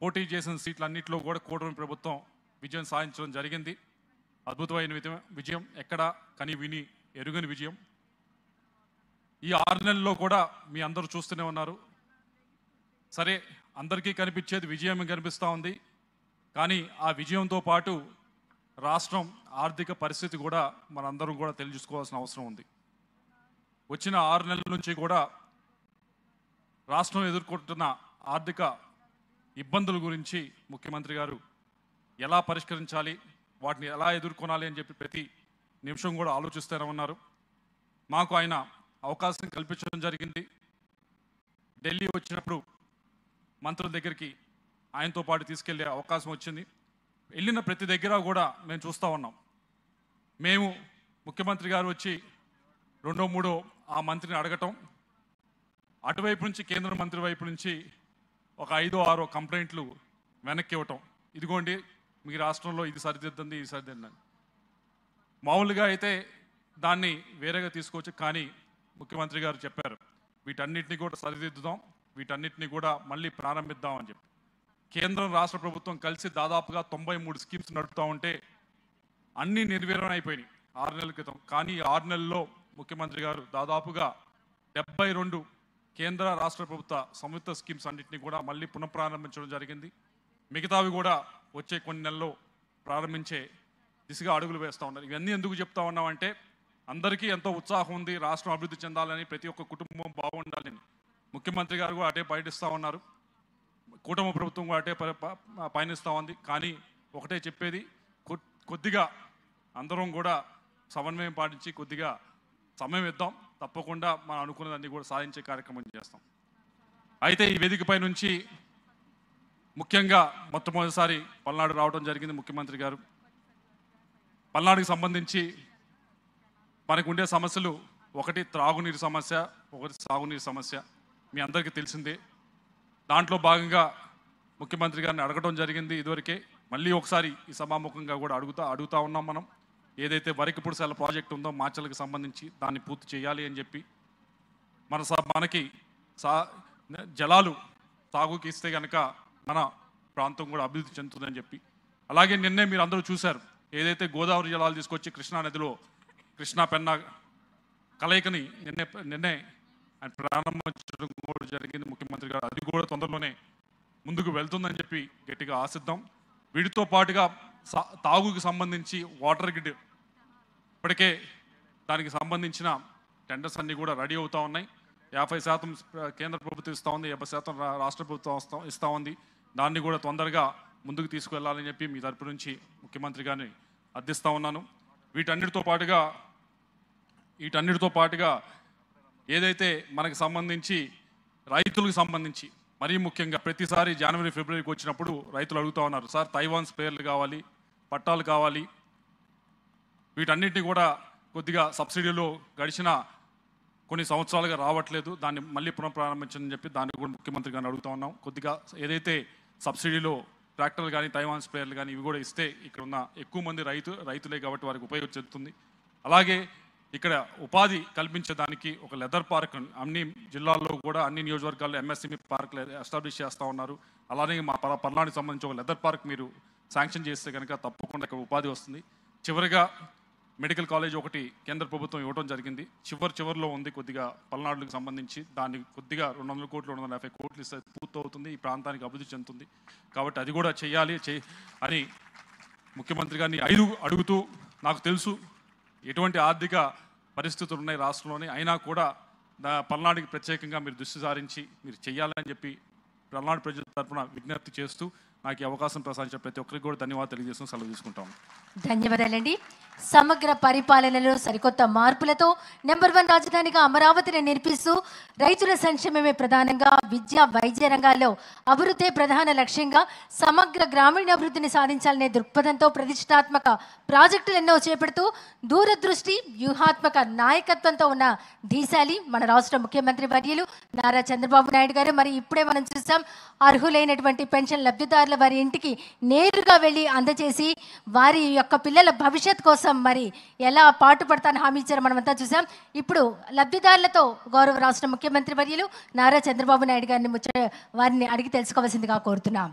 పోటీ చేసిన సీట్లన్నింటిలో కూడా కూటమి ప్రభుత్వం విజయం సాధించడం జరిగింది. అద్భుతమైన విజయం, ఎక్కడ కని విని ఎరుగని విజయం. ఈ 6 నెలల్లో కూడా మీ అందరూ చూస్తూనే ఉన్నారు. సరే, అందరికీ కనిపించేది విజయం కనిపిస్తూ ఉంది. కానీ ఆ విజయంతో పాటు రాష్ట్రం ఆర్థిక పరిస్థితి కూడా మనందరం కూడా తెలుసుకోవాల్సిన అవసరం ఉంది. వచ్చిన 6 నెలల నుంచి కూడా రాష్ట్రం ఎదుర్కొంటున్న ఆర్థిక ఇబ్బందుల గురించి ముఖ్యమంత్రి గారు ఎలా పరిష్కరించాలి, వాటిని ఎలా ఎదుర్కొనాలి అని చెప్పి ప్రతి నిమిషం కూడా ఆలోచిస్తూనే ఉన్నారు. మాకు ఆయన అవకాశం కల్పించడం జరిగింది. ఢిల్లీ వచ్చినప్పుడు మంత్రుల దగ్గరికి ఆయనతో పాటు తీసుకెళ్లే అవకాశం వచ్చింది. వెళ్ళిన ప్రతి దగ్గర కూడా మేము చూస్తూ ఉన్నాం. మేము ముఖ్యమంత్రి గారు వచ్చి 2, 3 ఆ మంత్రిని అడగటం, అటువైపు నుంచి కేంద్ర మంత్రి వైపు నుంచి ఒక 5, 6 కంప్లైంట్లు వెనక్కి ఇవ్వటం. ఇదిగోండి మీ రాష్ట్రంలో ఇది సరిదిద్దండి, ఇది సరిదిద్దండి. మామూలుగా అయితే దాన్ని వేరేగా తీసుకోవచ్చు. కానీ ముఖ్యమంత్రి గారు చెప్పారు, వీటన్నిటిని కూడా సరిదిద్దుదాం, వీటన్నిటిని కూడా మళ్ళీ ప్రారంభిద్దాం అని చెప్పి. కేంద్రం రాష్ట్ర ప్రభుత్వం కలిసి దాదాపుగా 93 స్కీమ్స్ నడుపుతూ ఉంటే అన్నీ నిర్వీర్యం అయిపోయినాయి 6 నెలల క్రితం. కానీ 6 నెలల్లో ముఖ్యమంత్రి గారు దాదాపుగా 72 కేంద్ర రాష్ట్ర ప్రభుత్వ సంయుక్త స్కీమ్స్ అన్నింటినీ కూడా మళ్ళీ పునఃప్రారంభించడం జరిగింది. మిగతావి కూడా వచ్చే కొన్ని నెలల్లో ప్రారంభించే దిశగా అడుగులు వేస్తూ ఉన్నారు. ఇవన్నీ ఎందుకు చెప్తా ఉన్నామంటే, అందరికీ ఎంతో ఉత్సాహం ఉంది, రాష్ట్రం అభివృద్ధి చెందాలని, ప్రతి ఒక్క కుటుంబం బాగుండాలని. ముఖ్యమంత్రి గారు కూడా అటే పయనిస్తూ ఉన్నారు, కుటుంబ ప్రభుత్వం కూడా అటే పయనిస్తూ ఉంది. కానీ ఒకటే చెప్పేది, కొద్దిగా అందరం కూడా సమన్వయం పాటించి కొద్దిగా సమయం ఇద్దాం. తప్పకుండా మనం అనుకున్నదాన్ని కూడా సాధించే కార్యక్రమం చేస్తాం. అయితే ఈ వేదికపై నుంచి ముఖ్యంగా మొట్టమొదటిసారి పల్నాడు రావడం జరిగింది ముఖ్యమంత్రి గారు. పల్నాడుకి సంబంధించి మనకు ఉండే సమస్యలు, ఒకటి త్రాగునీరు సమస్య, ఒకటి సాగునీరు సమస్య, మీ అందరికీ తెలిసిందే. దాంట్లో భాగంగా ముఖ్యమంత్రి గారిని అడగడం జరిగింది ఇదివరకే. మళ్ళీ ఒకసారి ఈ సభాముఖంగా కూడా అడుగుతా ఉన్నాం. మనం ఏదైతే వరికిపుడిసెల ప్రాజెక్ట్ ఉందో మాచర్లకు సంబంధించి దాన్ని పూర్తి చేయాలి అని చెప్పి, మనకి జలాలు సాగుకి ఇస్తే కనుక మన ప్రాంతం కూడా అభివృద్ధి చెందుతుందని చెప్పి. అలాగే నిన్నే మీరు అందరూ చూశారు, ఏదైతే గోదావరి జలాలు తీసుకొచ్చి కృష్ణానదిలో కృష్ణా పెన్నా కలయికని నిన్నే ఆయన ప్రారంభించడం కూడా జరిగింది ముఖ్యమంత్రి గారు. అది కూడా తొందరలోనే ముందుకు వెళ్తుందని చెప్పి గట్టిగా ఆశిద్దాం. వీటితో పాటుగా తాగుకి సంబంధించి వాటర్ గ్రిడ్ ఇప్పటికే దానికి సంబంధించిన టెండర్స్ అన్నీ కూడా రెడీ అవుతూ ఉన్నాయి. 50% కేంద్ర ప్రభుత్వం ఇస్తూ ఉంది, 50% రాష్ట్ర ప్రభుత్వం ఇస్తూ ఉంది. దాన్ని కూడా తొందరగా ముందుకు తీసుకువెళ్ళాలని చెప్పి మీ తరపు నుంచి ముఖ్యమంత్రి గారిని అర్థిస్తూ ఉన్నాను. వీటన్నిటితో పాటుగా ఏదైతే మనకు సంబంధించి రైతులకు సంబంధించి మరీ ముఖ్యంగా ప్రతిసారి జనవరి, ఫిబ్రవరికి వచ్చినప్పుడు రైతులు అడుగుతూ ఉన్నారు, సార్ తైవాన్ స్ప్రేయర్లు కావాలి, పట్టాలు కావాలి. వీటన్నిటిని కూడా కొద్దిగా సబ్సిడీలో గడిచిన కొన్ని సంవత్సరాలుగా రావట్లేదు, దాన్ని మళ్ళీ పునఃప్రారంభించని చెప్పి దాన్ని కూడా ముఖ్యమంత్రి గారిని అడుగుతూ ఉన్నాం. కొద్దిగా ఏదైతే సబ్సిడీలో ట్రాక్టర్లు కానీ, తైవాన్ స్ప్రేయర్లు కానీ ఇవి కూడా ఇస్తే ఇక్కడ ఉన్న ఎక్కువ మంది రైతులే కాబట్టి వారికి ఉపయోగం చెందుతుంది. అలాగే ఇక్కడ ఉపాధి కల్పించేదానికి ఒక లెదర్ పార్క్ అన్ని జిల్లాల్లో కూడా అన్ని నియోజకవర్గాల్లో ఎంఎస్ఎంఈ పార్క్లు ఎస్టాబ్లిష్ చేస్తూ ఉన్నారు. అలానే మా పల్నాడుకి సంబంధించి ఒక లెదర్ పార్క్ మీరు శాంక్షన్ చేస్తే కనుక తప్పకుండా ఇక్కడ ఉపాధి వస్తుంది. చివరిగా మెడికల్ కాలేజ్ ఒకటి కేంద్ర ప్రభుత్వం ఇవ్వడం జరిగింది, చివరిలో ఉంది కొద్దిగా పల్నాడుకు సంబంధించి. దాన్ని కొద్దిగా 200 కోట్లు 250 కోట్లు ఇస్తే పూర్తవుతుంది, ఈ ప్రాంతానికి అభివృద్ధి చెందుతుంది. కాబట్టి అది కూడా చేయాలి అని ముఖ్యమంత్రి గారిని అడుగుతూ, నాకు తెలుసు ఎటువంటి ఆర్థిక పరిస్థితులు ఉన్నాయి రాష్ట్రంలోని, అయినా కూడా పల్నాడుకి ప్రత్యేకంగా మీరు దృష్టి సారించి మీరు చేయాలని చెప్పి పల్నాడు ప్రజల తరఫున విజ్ఞప్తి చేస్తూ నాకు ఈ అవకాశం ప్రసాదించిన ప్రతి ఒక్కరికి కూడా ధన్యవాదాలు తెలియజేస్తూ సెలవు తీసుకుంటాం. ధన్యవాదాలండి. సమగ్ర పరిపాలనలో సరికొత్త మార్పులతో నెంబర్ 1 రాజధానిగా అమరావతిని నిర్మిస్తూ రైతుల సంక్షేమమే ప్రధానంగా, విద్య, వైద్య రంగాల్లో అభివృద్ధి ప్రధాన లక్ష్యంగా సమగ్ర గ్రామీణాభివృద్ధిని సాధించాలనే దృక్పథంతో ప్రతిష్టాత్మక ప్రాజెక్టులు ఎన్నో చేపడుతూ దూరదృష్టి, వ్యూహాత్మక నాయకత్వంతో ఉన్న ధీశాలి మన రాష్ట్ర ముఖ్యమంత్రి వర్యులు నారా చంద్రబాబు నాయుడు గారు. మరి ఇప్పుడే మనం చూసాం, అర్హులైనటువంటి పెన్షన్ లబ్ధిదారుల వారి ఇంటికి నేరుగా వెళ్ళి అందజేసి వారి యొక్క పిల్లల భవిష్యత్ కోసం మరి ఎలా పాటుపడతానని హామీ ఇచ్చారో మనమంతా చూసాం. ఇప్పుడు లబ్ధిదారులతో గౌరవ రాష్ట్ర ముఖ్యమంత్రి వర్యులు నారా చంద్రబాబు నాయుడు గారిని వారిని అడిగి తెలుసుకోవాల్సిందిగా కోరుతున్నాం.